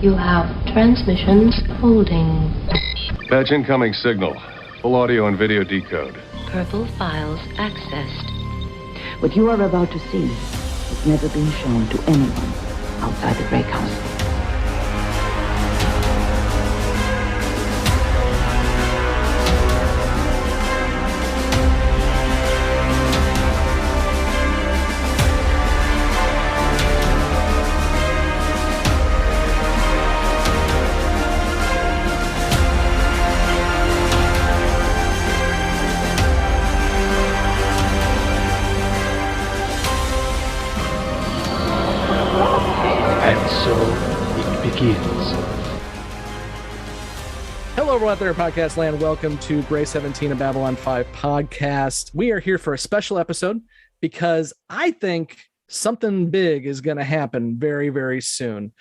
You have transmissions holding. Patch incoming signal. Full audio and video decode. Purple files accessed. What you are about to see has never been shown to anyone outside the Grey Council. Hello, everyone out there in podcast land. Welcome to Gray 17, a Babylon 5 podcast. We are here for a special episode because I think something big is going to happen very, very soon.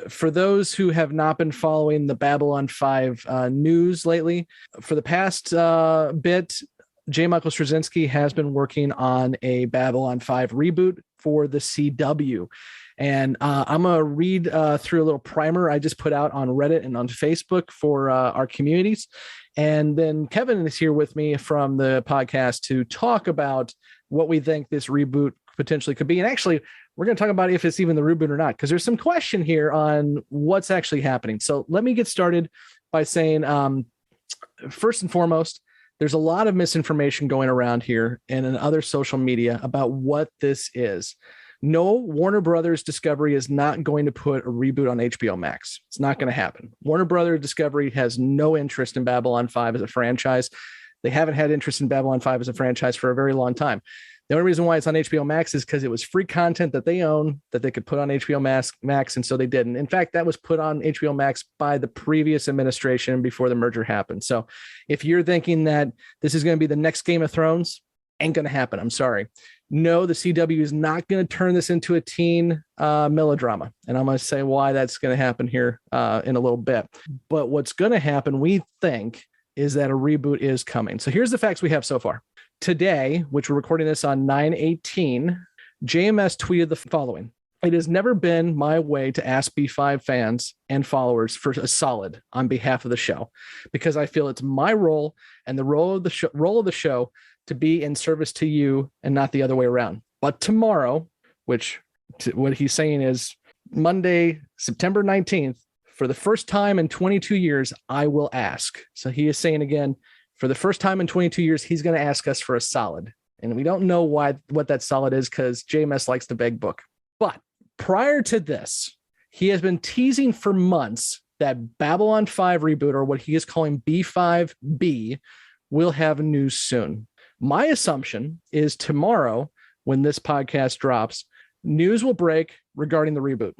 For those who have not been following the Babylon 5 news lately, for the past bit, J. Michael Straczynski has been working on a Babylon 5 reboot for the CW. And I'm going to read through a little primer I just put out on Reddit and on Facebook for our communities. And then Kevin is here with me from the podcast to talk about what we think this reboot potentially could be. And actually, we're going to talk about if it's even the reboot or not, because there's some question here on what's actually happening. So let me get started by saying, first and foremost, there's a lot of misinformation going around here and in other social media about what this is. No, Warner Brothers Discovery is not going to put a reboot on HBO Max. It's not going to happen. Warner Brothers Discovery has no interest in Babylon 5 as a franchise. They haven't had interest in Babylon 5 as a franchise for a very long time. The only reason why it's on HBO Max is because it was free content that they own that they could put on HBO Max, and so they didn't. In fact, that was put on HBO Max by the previous administration before the merger happened. So if you're thinking that this is going to be the next Game of Thrones, ain't going to happen. I'm sorry. No, the CW is not going to turn this into a teen melodrama. And I'm going to say why that's going to happen here in a little bit. But what's going to happen, we think, is that a reboot is coming. So here's the facts we have so far. Today, which we're recording this on 9/18, JMS tweeted the following. It has never been my way to ask B5 fans and followers for a solid on behalf of the show, because I feel it's my role and the role of the show to be in service to you and not the other way around. But tomorrow, what he's saying is Monday, September 19th, for the first time in 22 years, I will ask. So he is saying again, for the first time in 22 years, he's going to ask us for a solid. And we don't know what that solid is because JMS likes to beg book. But prior to this, he has been teasing for months that Babylon 5 reboot, or what he is calling B5B, will have news soon. My assumption is tomorrow, when this podcast drops, news will break regarding the reboot.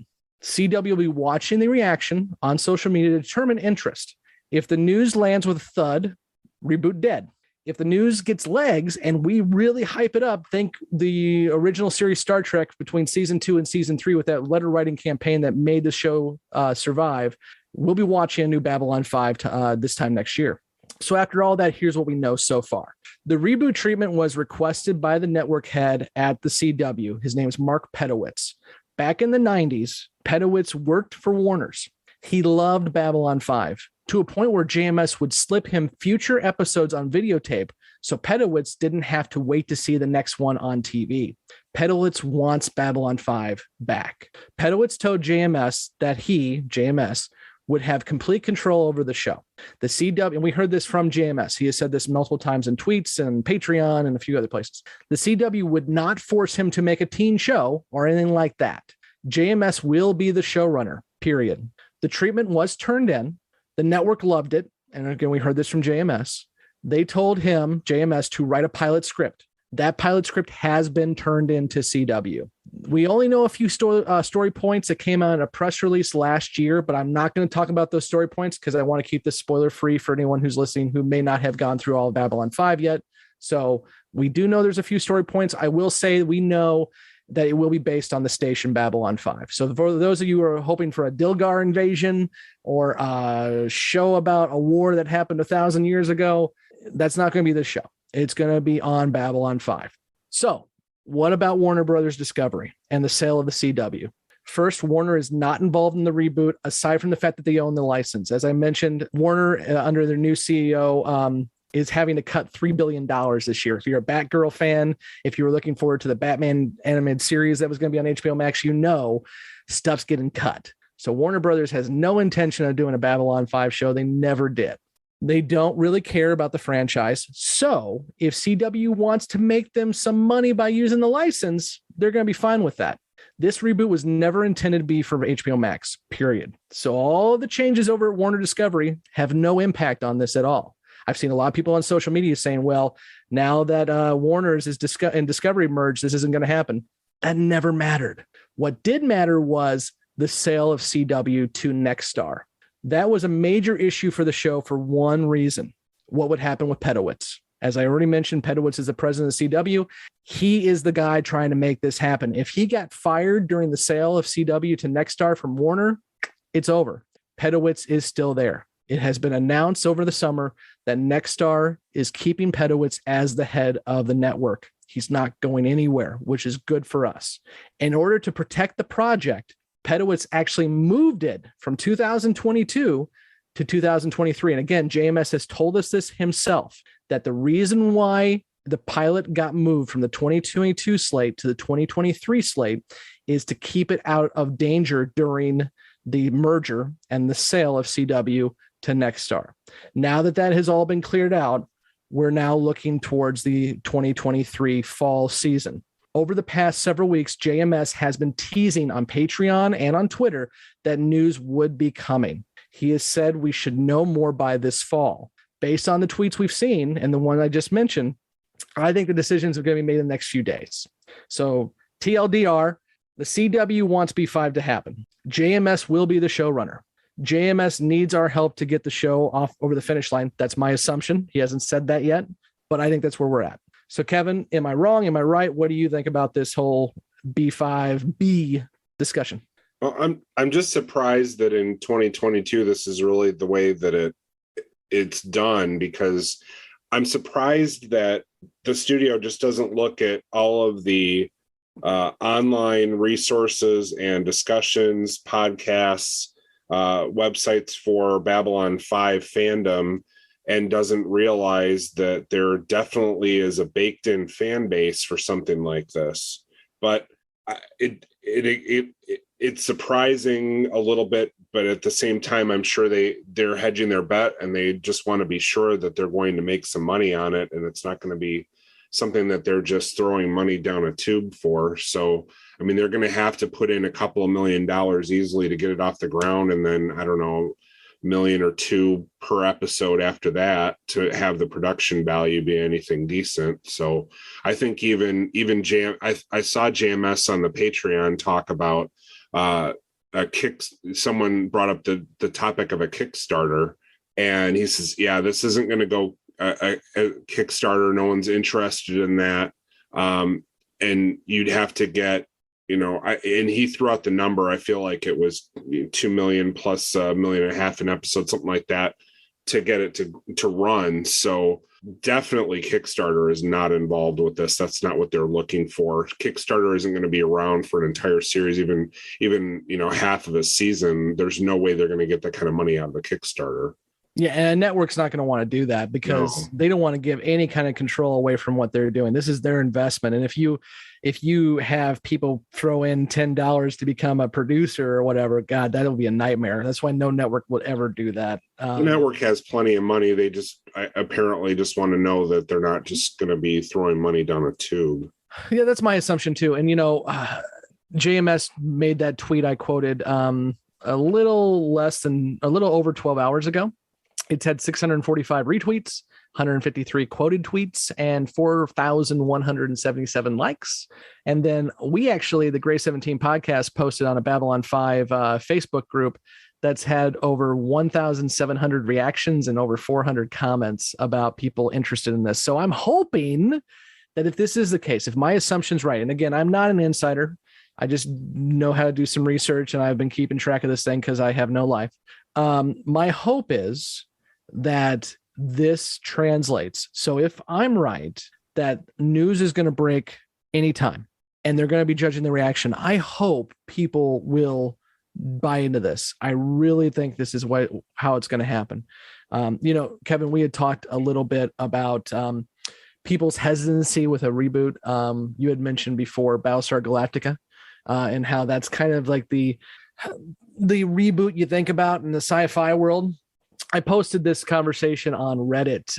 CW will be watching the reaction on social media to determine interest. If the news lands with a thud, reboot dead. If the news gets legs and we really hype it up, think the original series Star Trek between season 2 and season 3 with that letter writing campaign that made the show survive, we'll be watching a new Babylon 5 this time next year. So after all that, here's what we know so far. The reboot treatment was requested by the network head at the CW. His name is Mark Pedowitz. Back in the 90s, Pedowitz worked for Warner's. He loved Babylon 5 to a point where JMS would slip him future episodes on videotape, so Pedowitz didn't have to wait to see the next one on TV. Pedowitz wants Babylon 5 back. Pedowitz told JMS that he, JMS, would have complete control over the show. The CW, and we heard this from JMS. He has said this multiple times in tweets and Patreon and a few other places. The CW would not force him to make a teen show or anything like that. JMS will be the showrunner, period. The treatment was turned in. The network loved it. And again, we heard this from JMS. They told him, JMS, to write a pilot script. That pilot script has been turned into CW. We only know a few story points that came out in a press release last year, but I'm not going to talk about those story points because I want to keep this spoiler free for anyone who's listening who may not have gone through all of Babylon 5 yet. So we do know there's a few story points. I will say we know that it will be based on the station Babylon 5. So for those of you who are hoping for a Dilgar invasion or a show about a war that happened 1,000 years ago, that's not going to be the show. It's going to be on Babylon 5. So what about Warner Brothers Discovery and the sale of the CW? First, Warner is not involved in the reboot, aside from the fact that they own the license. As I mentioned, Warner, under their new CEO, is having to cut $3 billion this year. If you're a Batgirl fan, if you were looking forward to the Batman animated series that was going to be on HBO Max, stuff's getting cut. So Warner Brothers has no intention of doing a Babylon 5 show. They never did. They don't really care about the franchise. So if CW wants to make them some money by using the license, they're going to be fine with that. This reboot was never intended to be for HBO Max, period. So all the changes over at Warner Discovery have no impact on this at all. I've seen a lot of people on social media saying, well, now that Warner's and Discovery merged, this isn't going to happen. That never mattered. What did matter was the sale of CW to Nexstar. That was a major issue for the show for one reason. What would happen with Pedowitz? As I already mentioned, Pedowitz is the president of CW. He is the guy trying to make this happen. If he got fired during the sale of CW to Nexstar from Warner, it's over. Pedowitz is still there. It has been announced over the summer that Nexstar is keeping Pedowitz as the head of the network. He's not going anywhere, which is good for us. In order to protect the project, Pedowitz actually moved it from 2022 to 2023. And again, JMS has told us this himself, that the reason why the pilot got moved from the 2022 slate to the 2023 slate is to keep it out of danger during the merger and the sale of CW to Nexstar. Now that has all been cleared out, we're now looking towards the 2023 fall season. Over the past several weeks, JMS has been teasing on Patreon and on Twitter that news would be coming. He has said we should know more by this fall. Based on the tweets we've seen and the one I just mentioned, I think the decisions are going to be made in the next few days. So TLDR, the CW wants B5 to happen. JMS will be the showrunner. JMS needs our help to get the show off over the finish line. That's my assumption. He hasn't said that yet, but I think that's where we're at. So Kevin, am I wrong? Am I right? What do you think about this whole B5B discussion? Well, I'm just surprised that in 2022, this is really the way that it's done, because I'm surprised that the studio just doesn't look at all of the online resources and discussions, podcasts, websites for Babylon 5 fandom, and doesn't realize that there definitely is a baked in fan base for something like this. But it's surprising a little bit, but at the same time, I'm sure they're hedging their bet, and they just want to be sure that they're going to make some money on it, and it's not going to be something that they're just throwing money down a tube for. So, I mean, they're going to have to put in a couple of $1 million easily to get it off the ground, and then I don't know, $1 million or $2 million per episode after that to have the production value be anything decent. So I think even I saw JMS on the Patreon talk about someone brought up the topic of a Kickstarter, and he says, yeah, this isn't going to go a Kickstarter. No one's interested in that. And you'd have to get, and he threw out the number. I feel like it was 2 million plus $1.5 million an episode, something like that, to get it to run. So definitely Kickstarter is not involved with this. That's not what they're looking for. Kickstarter isn't going to be around for an entire series, even half of a season. There's no way they're going to get that kind of money out of a Kickstarter. Yeah, and a network's not going to want to do that because they don't want to give any kind of control away from what they're doing. This is their investment. And if you have people throw in $10 to become a producer or whatever, God, that'll be a nightmare. That's why no network would ever do that. The network has plenty of money. They apparently just want to know that they're not just going to be throwing money down a tube. Yeah, that's my assumption too. And, JMS made that tweet I quoted a little over 12 hours ago. It's had 645 retweets, 153 quoted tweets, and 4,177 likes. And then the Gray 17 podcast, posted on a Babylon 5 Facebook group that's had over 1,700 reactions and over 400 comments about people interested in this. So I'm hoping that if this is the case, if my assumption's right, and again, I'm not an insider, I just know how to do some research, and I've been keeping track of this thing because I have no life. My hope is that this translates. So if I'm right, that news is going to break anytime, and they're going to be judging the reaction. I hope people will buy into this. I really think this is how it's going to happen. Kevin, we had talked a little bit about people's hesitancy with a reboot. You had mentioned before Battlestar Galactica, and how that's kind of like the reboot you think about in the sci-fi world. I posted this conversation on Reddit,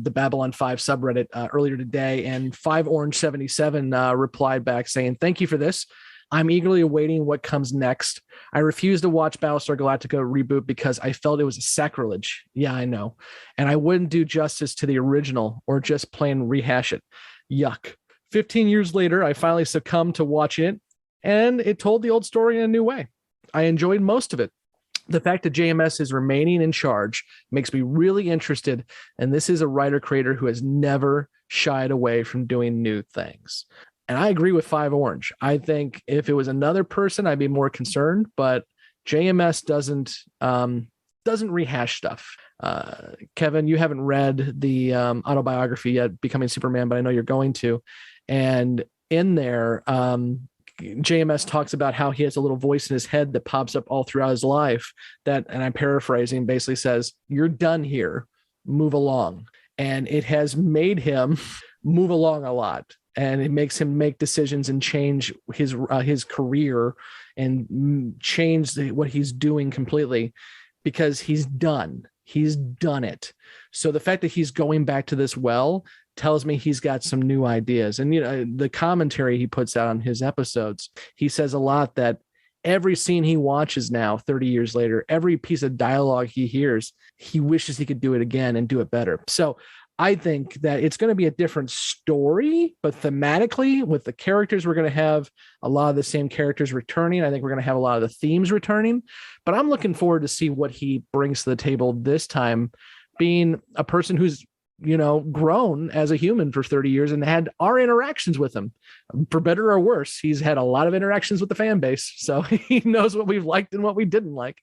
the Babylon 5 subreddit, earlier today, and 5Orange77 replied back saying, "Thank you for this. I'm eagerly awaiting what comes next. I refuse to watch Battlestar Galactica reboot because I felt it was a sacrilege." Yeah, I know. "And I wouldn't do justice to the original or just plain rehash it. Yuck. 15 years later, I finally succumbed to watching it, and it told the old story in a new way. I enjoyed most of it. The fact that JMS is remaining in charge makes me really interested, and this is a writer-creator who has never shied away from doing new things." And I agree with 5Orange. I think if it was another person, I'd be more concerned, but JMS doesn't rehash stuff. Kevin, you haven't read the autobiography yet, Becoming Superman, but I know you're going to. And in there, JMS talks about how he has a little voice in his head that pops up all throughout his life that, and I'm paraphrasing, basically says, "You're done here, move along." And it has made him move along a lot. And it makes him make decisions and change his career and change what he's doing completely, because he's done. He's done it. So the fact that he's going back to this tells me he's got some new ideas. And the commentary he puts out on his episodes, he says a lot that every scene he watches now, 30 years later, every piece of dialogue he hears, he wishes he could do it again and do it better. So I think that it's going to be a different story, but thematically with the characters, we're going to have a lot of the same characters returning. I think we're going to have a lot of the themes returning, but I'm looking forward to see what he brings to the table this time, being a person who's, grown as a human for 30 years and had our interactions with him, for better or worse. He's had a lot of interactions with the fan base, so he knows what we've liked and what we didn't like.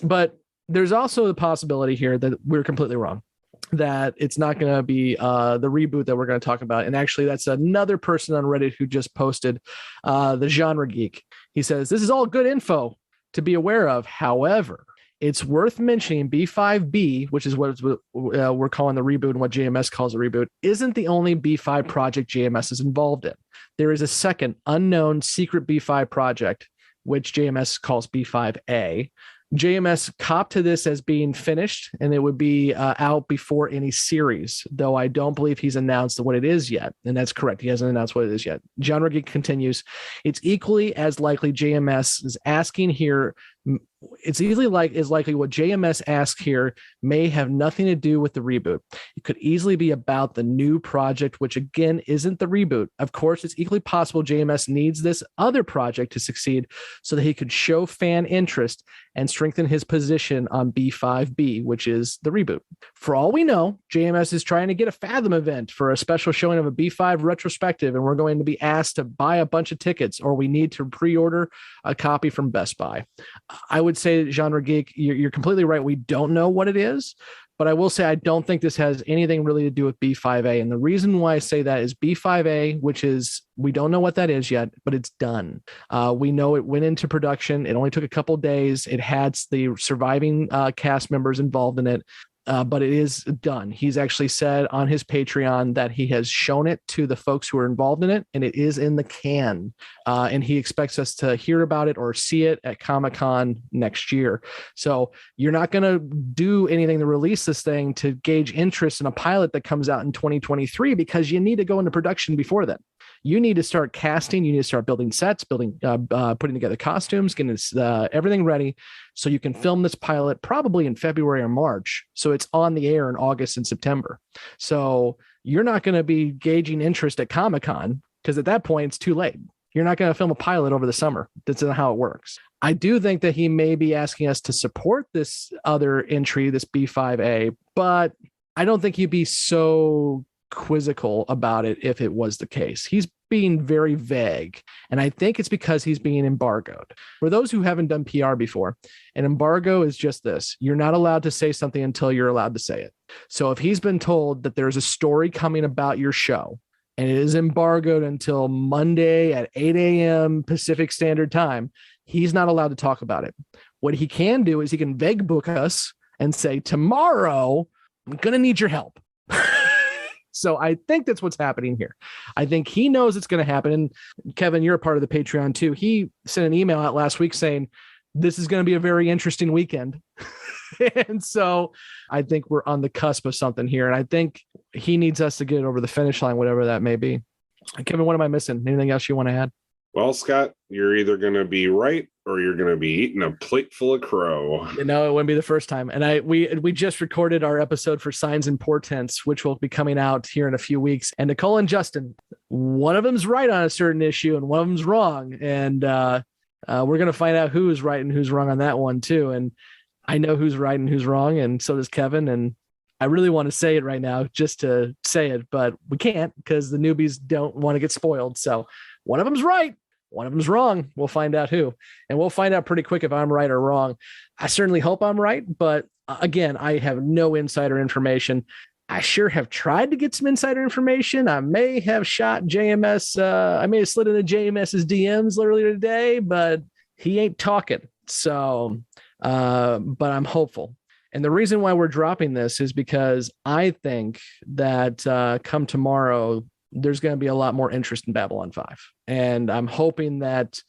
But there's also the possibility here that we're completely wrong, that it's not going to be the reboot that we're going to talk about. And actually, that's another person on Reddit who just posted, the Genre Geek. He says, "This is all good info to be aware of. However, it's worth mentioning B5B, which is what we're calling the reboot and what JMS calls a reboot, isn't the only B5 project JMS is involved in. There is a second unknown secret B5 project, which JMS calls B5A. JMS copped to this as being finished, and it would be out before any series, though I don't believe he's announced what it is yet." And that's correct. He hasn't announced what it is yet. Genre Geek continues, "It's equally as likely JMS is asking here. It's likely what JMS asks here may have nothing to do with the reboot. It could easily be about the new project, which again isn't the reboot. Of course, it's equally possible JMS needs this other project to succeed so that he could show fan interest and strengthen his position on B5B, which is the reboot. For all we know, JMS is trying to get a Fathom event for a special showing of a B5 retrospective, and we're going to be asked to buy a bunch of tickets, or we need to pre-order a copy from Best Buy." I would say, Genre Geek, you're completely right. We don't know what it is, but I will say I don't think this has anything really to do with B5A. And the reason why I say that is B5A, which is, we don't know what that is yet, but it's done. We know it went into production. It only took a couple days. It had the surviving cast members involved in it. But it is done. He's actually said on his Patreon that he has shown it to the folks who are involved in it, and it is in the can. And he expects us to hear about it or see it at Comic-Con next year. So you're not going to do anything to release this thing to gauge interest in a pilot that comes out in 2023, because you need to go into production before then. You need to start casting. You need to start building sets, putting together costumes, getting everything ready so you can film this pilot probably in February or March. So it's on the air in August and September. So you're not going to be gauging interest at Comic-Con, because at that point it's too late. You're not going to film a pilot over the summer. That's not how it works. I do think that he may be asking us to support this other entry, this B5A, but I don't think he'd be so quizzical about it if it was the case. He's being very vague, and I think it's because he's being embargoed. For those who haven't done PR before, an embargo is just this: you're not allowed to say something until you're allowed to say it. So if he's been told that there's a story coming about your show and it is embargoed until Monday at 8 a.m. Pacific Standard Time, he's not allowed to talk about it. What he can do is he can vague book us and say, tomorrow, I'm going to need your help. So I think that's what's happening here. I think he knows it's going to happen. And Kevin, you're a part of the Patreon too. He sent an email out last week saying, this is going to be a very interesting weekend. And so I think we're on the cusp of something here. And I think he needs us to get over the finish line, whatever that may be. Kevin, what am I missing? Anything else you want to add? Well, Scott, you're either going to be right or you're going to be eating a plate full of crow. No, it wouldn't be the first time. And we just recorded our episode for Signs and Portents, which will be coming out here in a few weeks. And Nicole and Justin, one of them's right on a certain issue and one of them's wrong. And we're going to find out who's right and who's wrong on that one too. And I know who's right and who's wrong. And so does Kevin. And I really want to say it right now just to say it, but we can't because the newbies don't want to get spoiled. So one of them's right. One of them's wrong. We'll find out who, and we'll find out pretty quick if I'm right or wrong. I certainly hope I'm right, but again, I have no insider information. I sure have tried to get some insider information. I may have shot JMS. I may have slid into JMS's DMs earlier today, but he ain't talking. So, but I'm hopeful. And the reason why we're dropping this is because I think that come tomorrow, there's going to be a lot more interest in Babylon 5. And I'm hoping that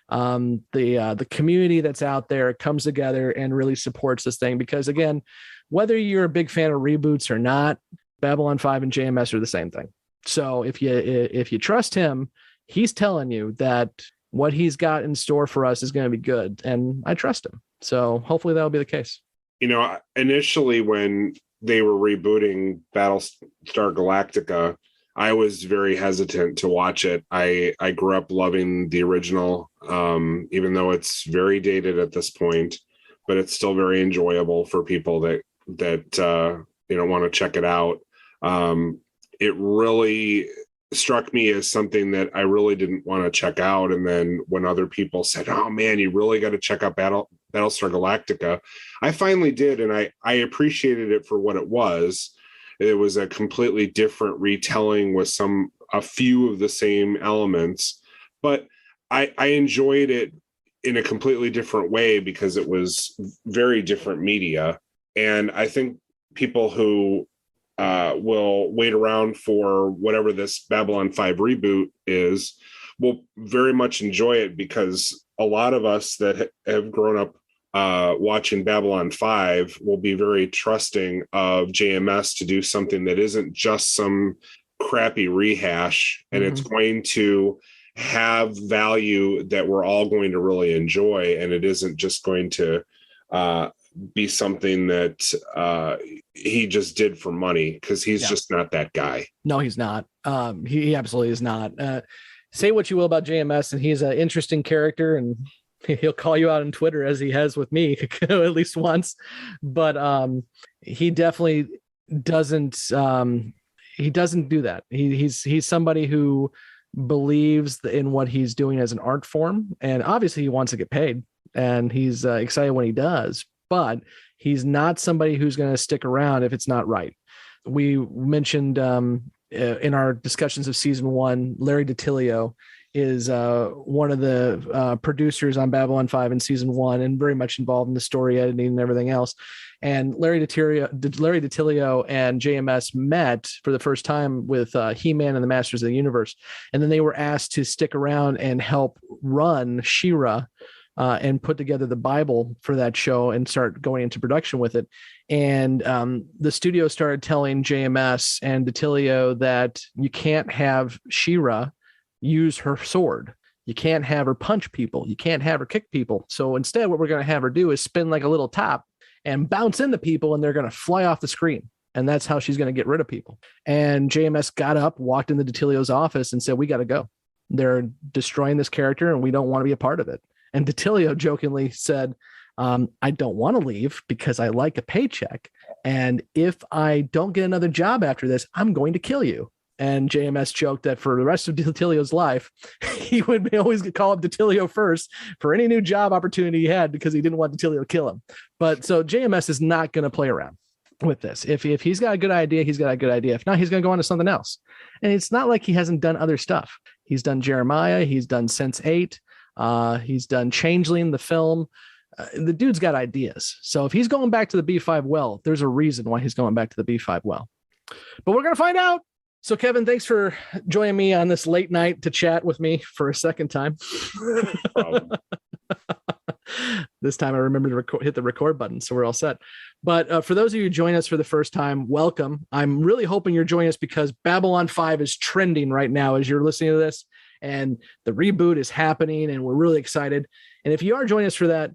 the community that's out there comes together and really supports this thing. Because again, whether you're a big fan of reboots or not, Babylon 5 and JMS are the same thing. So if you trust him, he's telling you that what he's got in store for us is going to be good. And I trust him. So hopefully that'll be the case. You know, initially when they were rebooting Battlestar Galactica, I was very hesitant to watch it. I grew up loving the original, even though it's very dated at this point, but it's still very enjoyable for people that want to check it out. It really struck me as something that I really didn't want to check out. And then when other people said, "Oh man, you really got to check out Battlestar Galactica," I finally did, and I appreciated it for what it was. It was a completely different retelling with a few of the same elements, but I enjoyed it in a completely different way because it was very different media. And I think people who will wait around for whatever this Babylon 5 reboot is will very much enjoy it, because a lot of us that have grown up watching Babylon 5 will be very trusting of JMS to do something that isn't just some crappy rehash, and it's going to have value that we're all going to really enjoy, and it isn't just going to be something that he just did for money, because he's just not that guy. No, he's not. He absolutely is not. Say what you will about JMS, and he's an interesting character, and he'll call you out on Twitter as he has with me at least once, but he definitely doesn't. He doesn't do that. He's somebody who believes in what he's doing as an art form, and obviously he wants to get paid, and he's excited when he does. But he's not somebody who's going to stick around if it's not right. We mentioned in our discussions of season 1, Larry DiTillio is one of the producers on Babylon 5 in season 1, and very much involved in the story editing and everything else. And Larry DiTillio and JMS met for the first time with He-Man and the Masters of the Universe. And then they were asked to stick around and help run She-Ra and put together the Bible for that show and start going into production with it. And the studio started telling JMS and DiTillio that you can't have She-Ra use her sword. You can't have her punch people. You can't have her kick people. So instead, what we're going to have her do is spin like a little top and bounce into people, and they're going to fly off the screen. And that's how she's going to get rid of people. And JMS got up, walked into DiTillio's office and said, "We got to go. They're destroying this character and we don't want to be a part of it." And DiTillio jokingly said, "I don't want to leave because I like a paycheck. And if I don't get another job after this, I'm going to kill you." And JMS joked that for the rest of DiTillio's life, he would always call up DiTillio first for any new job opportunity he had, because he didn't want DiTillio to kill him. But so JMS is not going to play around. with this. If he's got a good idea, he's got a good idea. If not, he's going to go on to something else. And it's not like he hasn't done other stuff. He's done Jeremiah. He's done Sense8. He's done Changeling, the film. The dude's got ideas. So if he's going back to the B5 well, there's a reason why he's going back to the B5 well. But we're going to find out. So, Kevin, thanks for joining me on this late night to chat with me for a second time. This time I remember to hit the record button, so we're all set. But for those of you who join us for the first time, welcome. I'm really hoping you're joining us because Babylon 5 is trending right now as you're listening to this, and the reboot is happening, and we're really excited. And if you are joining us for that,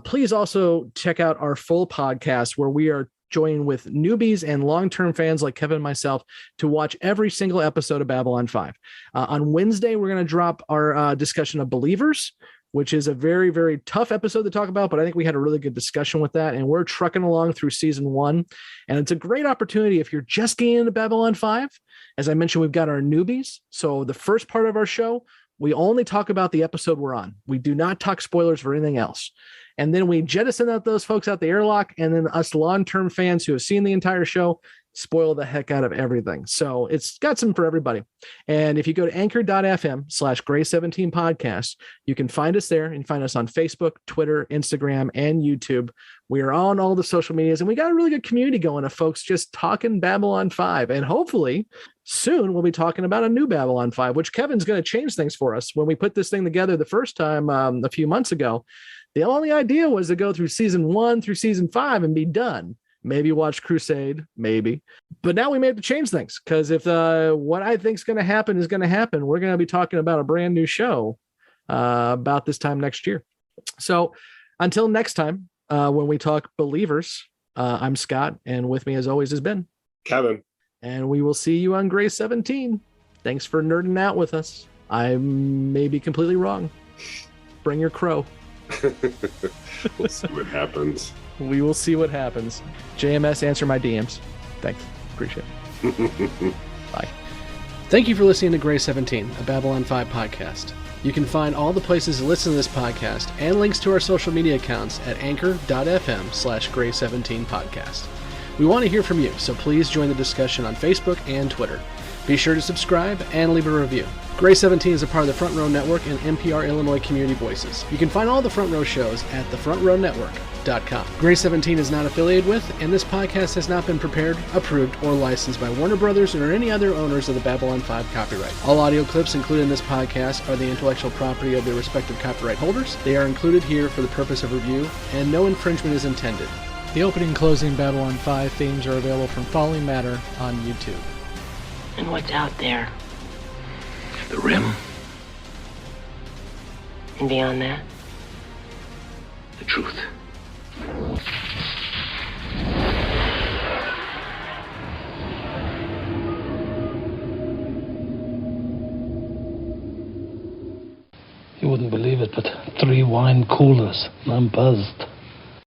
please also check out our full podcast where we are joining with newbies and long-term fans like Kevin and myself to watch every single episode of Babylon 5. On Wednesday, we're going to drop our discussion of Believers, which is a very, very tough episode to talk about, but I think we had a really good discussion with that, and we're trucking along through season 1, and it's a great opportunity if you're just getting into Babylon 5. As I mentioned, we've got our newbies, so the first part of our show, we only talk about the episode we're on. We do not talk spoilers for anything else. And then we jettison out those folks out the airlock, and then us long-term fans who have seen the entire show spoil the heck out of everything. So it's got some for everybody. And if you go to anchor.fm/Gray17 podcast, you can find us there and find us on Facebook, Twitter, Instagram, and YouTube. We are on all the social medias, and we got a really good community going of folks just talking Babylon 5. And hopefully soon we'll be talking about a new Babylon 5, which Kevin's going to change things for us. When we put this thing together the first time a few months ago, the only idea was to go through season 1 through season 5 and be done. Maybe watch Crusade, maybe. But now we may have to change things because if what I think is going to happen is going to happen, we're going to be talking about a brand new show about this time next year. So until next time, when we talk Believers, I'm Scott, and with me as always has been Kevin. And we will see you on Gray 17. Thanks for nerding out with us. I may be completely wrong. Bring your crow. We'll see what happens. We will see what happens. JMS, answer my DMs. Thanks. Appreciate it. Bye. Thank you for listening to Gray 17, a Babylon 5 podcast. You can find all the places to listen to this podcast and links to our social media accounts at anchor.fm/Gray17 podcast. We want to hear from you, so please join the discussion on Facebook and Twitter. Be sure to subscribe and leave a review. Gray 17 is a part of the Front Row Network and NPR Illinois Community Voices. You can find all the Front Row shows at thefrontrownetwork.com. Gray 17 is not affiliated with, and this podcast has not been prepared, approved, or licensed by Warner Brothers or any other owners of the Babylon 5 copyright. All audio clips included in this podcast are the intellectual property of their respective copyright holders. They are included here for the purpose of review, and no infringement is intended. The opening and closing Babylon 5 themes are available from Falling Matter on YouTube. And what's out there? The rim, And beyond that? the truth. You wouldn't believe it, but 3 wine coolers, and I'm buzzed.